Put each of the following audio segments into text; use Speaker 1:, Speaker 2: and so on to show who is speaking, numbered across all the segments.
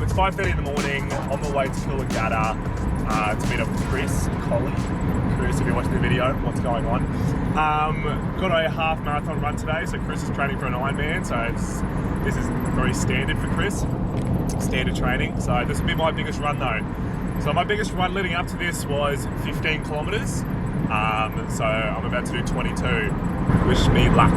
Speaker 1: It's 5:30 in the morning, on the way to Coolangatta to meet up with Chris Colley. Chris, if you're watching the video, what's going on? Got a half marathon run today, so Chris is training for an Ironman, so this is very standard for Chris, standard training. So this will be my biggest run though. So my biggest run leading up to this was 15 kilometers. So I'm about to do 22. Wish me luck.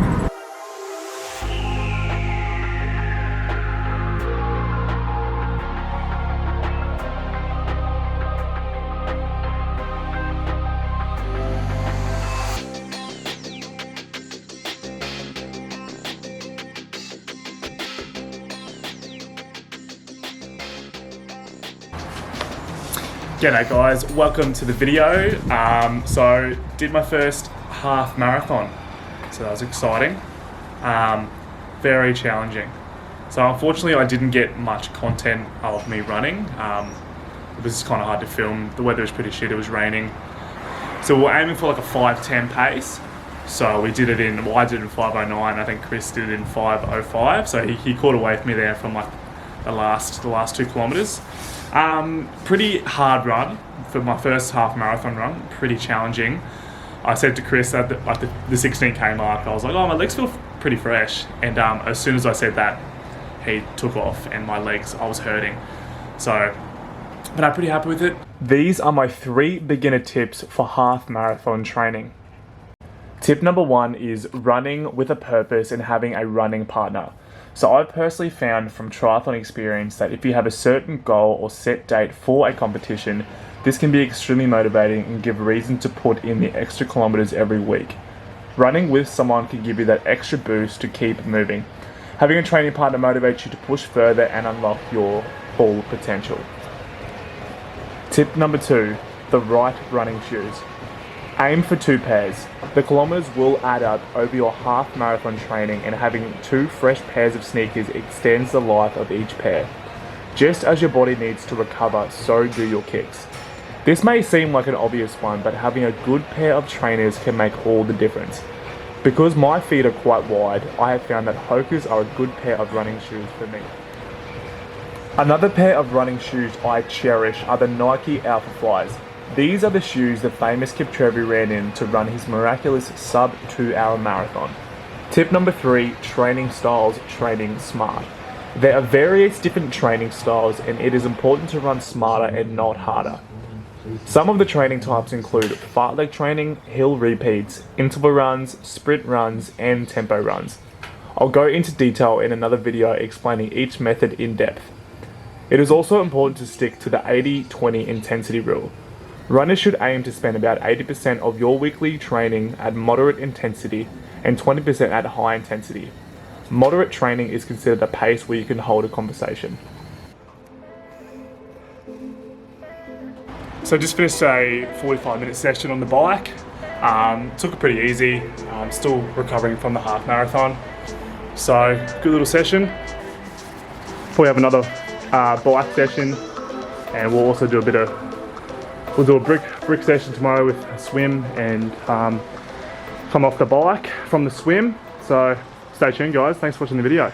Speaker 1: G'day guys, welcome to the video. So did my first half marathon, so that was exciting. Very challenging. So unfortunately I didn't get much content of me running. It was kind of hard to film. The weather was pretty shit, it was raining. So we're aiming for like a 5:10 pace. So we did it in, I did it in 5:09, I think Chris did it in 5:05. So he caught away from me there from like the last 2 kilometers. Pretty hard run for my first half marathon run, pretty challenging. I said to Chris at the 16k mark, I was like, oh, my legs feel pretty fresh. And as soon as I said that, he took off and my legs, I was hurting. So, but I'm pretty happy with it. These are my 3 beginner tips for half marathon training. Tip number 1 is running with a purpose and having a running partner. So I've personally found from triathlon experience that if you have a certain goal or set date for a competition, this can be extremely motivating and give reason to put in the extra kilometers every week. Running with someone can give you that extra boost to keep moving. Having a training partner motivates you to push further and unlock your full potential. Tip number 2, the right running shoes. Aim for 2 pairs. The kilometers will add up over your half marathon training, and having 2 fresh pairs of sneakers extends the life of each pair. Just as your body needs to recover, so do your kicks. This may seem like an obvious one, but having a good pair of trainers can make all the difference. Because my feet are quite wide, I have found that Hokas are a good pair of running shoes for me. Another pair of running shoes I cherish are the Nike Alpha Flies. These are the shoes the famous Kipchoge ran in to run his miraculous sub 2-hour marathon. Tip number 3, training styles, training smart. There are various different training styles, and it is important to run smarter and not harder. Some of the training types include fartlek training, hill repeats, interval runs, sprint runs, and tempo runs. I'll go into detail in another video explaining each method in depth. It is also important to stick to the 80-20 intensity rule. Runners should aim to spend about 80% of your weekly training at moderate intensity and 20% at high intensity. Moderate training is considered a pace where you can hold a conversation. So just finished a 45-minute session on the bike. Took it pretty easy. Still recovering from the half marathon. So good little session. Probably have another bike session, and we'll also do a brick session tomorrow with a swim and come off the bike from the swim. So stay tuned guys, thanks for watching the video.